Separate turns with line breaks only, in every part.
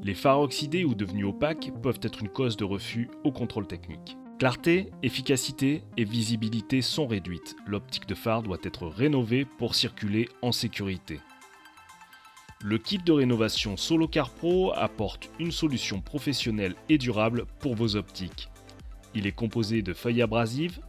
Les phares oxydés ou devenus opaques peuvent être une cause de refus au contrôle technique. Clarté, efficacité et visibilité sont réduites. L'optique de phare doit être rénovée pour circuler en sécurité. Le kit de rénovation Solocar Pro apporte une solution professionnelle et durable pour vos optiques. Il est composé de feuilles abrasives,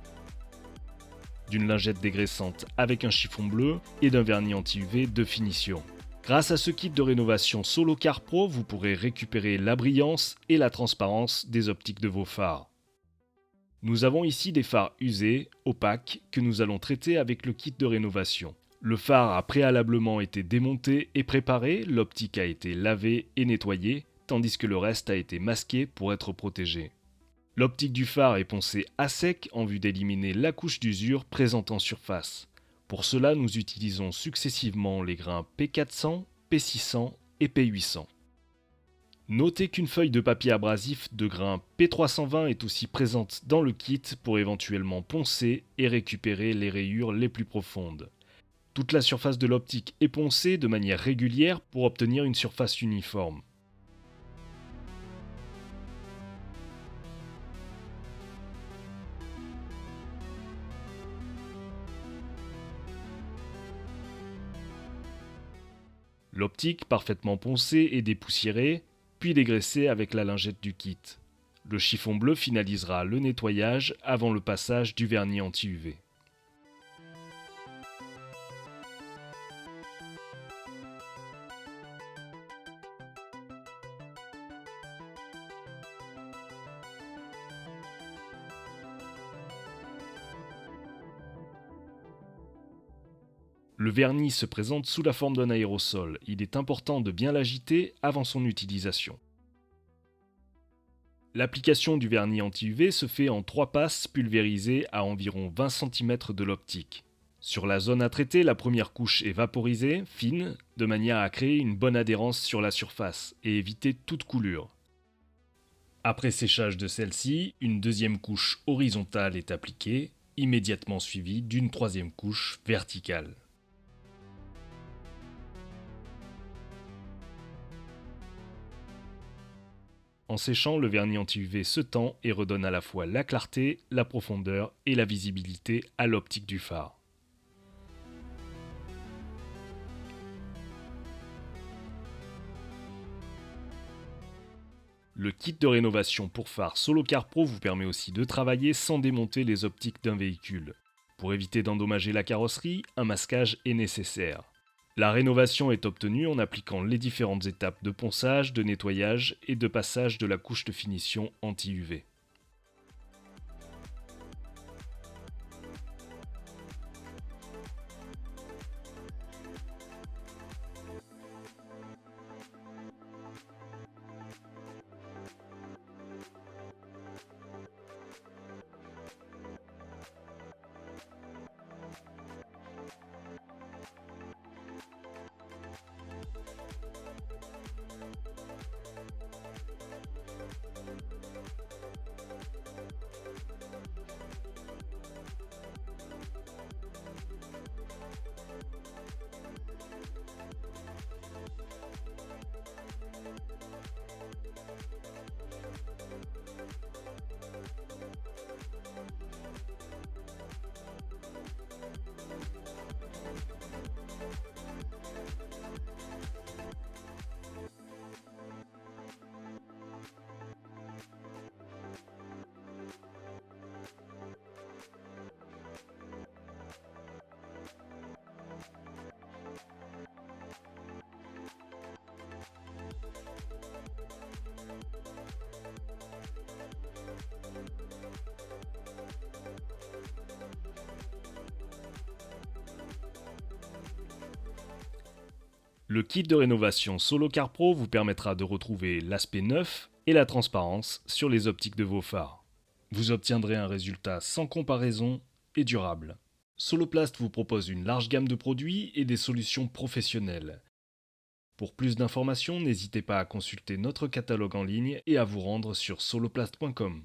d'une lingette dégraissante avec un chiffon bleu et d'un vernis anti-UV de finition. Grâce à ce kit de rénovation Solocar Pro, vous pourrez récupérer la brillance et la transparence des optiques de vos phares. Nous avons ici des phares usés, opaques, que nous allons traiter avec le kit de rénovation. Le phare a préalablement été démonté et préparé, l'optique a été lavée et nettoyée, tandis que le reste a été masqué pour être protégé. L'optique du phare est poncée à sec en vue d'éliminer la couche d'usure présente en surface. Pour cela, nous utilisons successivement les grains P400, P600 et P800. Notez qu'une feuille de papier abrasif de grain P320 est aussi présente dans le kit pour éventuellement poncer et récupérer les rayures les plus profondes. Toute la surface de l'optique est poncée de manière régulière pour obtenir une surface uniforme. L'optique parfaitement poncée et dépoussiérée, puis dégraissée avec la lingette du kit. Le chiffon bleu finalisera le nettoyage avant le passage du vernis anti-UV. Le vernis se présente sous la forme d'un aérosol. Il est important de bien l'agiter avant son utilisation. L'application du vernis anti-UV se fait en 3 passes pulvérisées à environ 20 cm de l'optique. Sur la zone à traiter, la première couche est vaporisée, fine, de manière à créer une bonne adhérence sur la surface et éviter toute coulure. Après séchage de celle-ci, une deuxième couche horizontale est appliquée, immédiatement suivie d'une troisième couche verticale. En séchant, le vernis anti-UV se tend et redonne à la fois la clarté, la profondeur et la visibilité à l'optique du phare. Le kit de rénovation pour phare Solocar Pro vous permet aussi de travailler sans démonter les optiques d'un véhicule. Pour éviter d'endommager la carrosserie, un masquage est nécessaire. La rénovation est obtenue en appliquant les différentes étapes de ponçage, de nettoyage et de passage de la couche de finition anti-UV. Le kit de rénovation Solocar Pro vous permettra de retrouver l'aspect neuf et la transparence sur les optiques de vos phares. Vous obtiendrez un résultat sans comparaison et durable. Soloplast vous propose une large gamme de produits et des solutions professionnelles. Pour plus d'informations, n'hésitez pas à consulter notre catalogue en ligne et à vous rendre sur soloplast.com.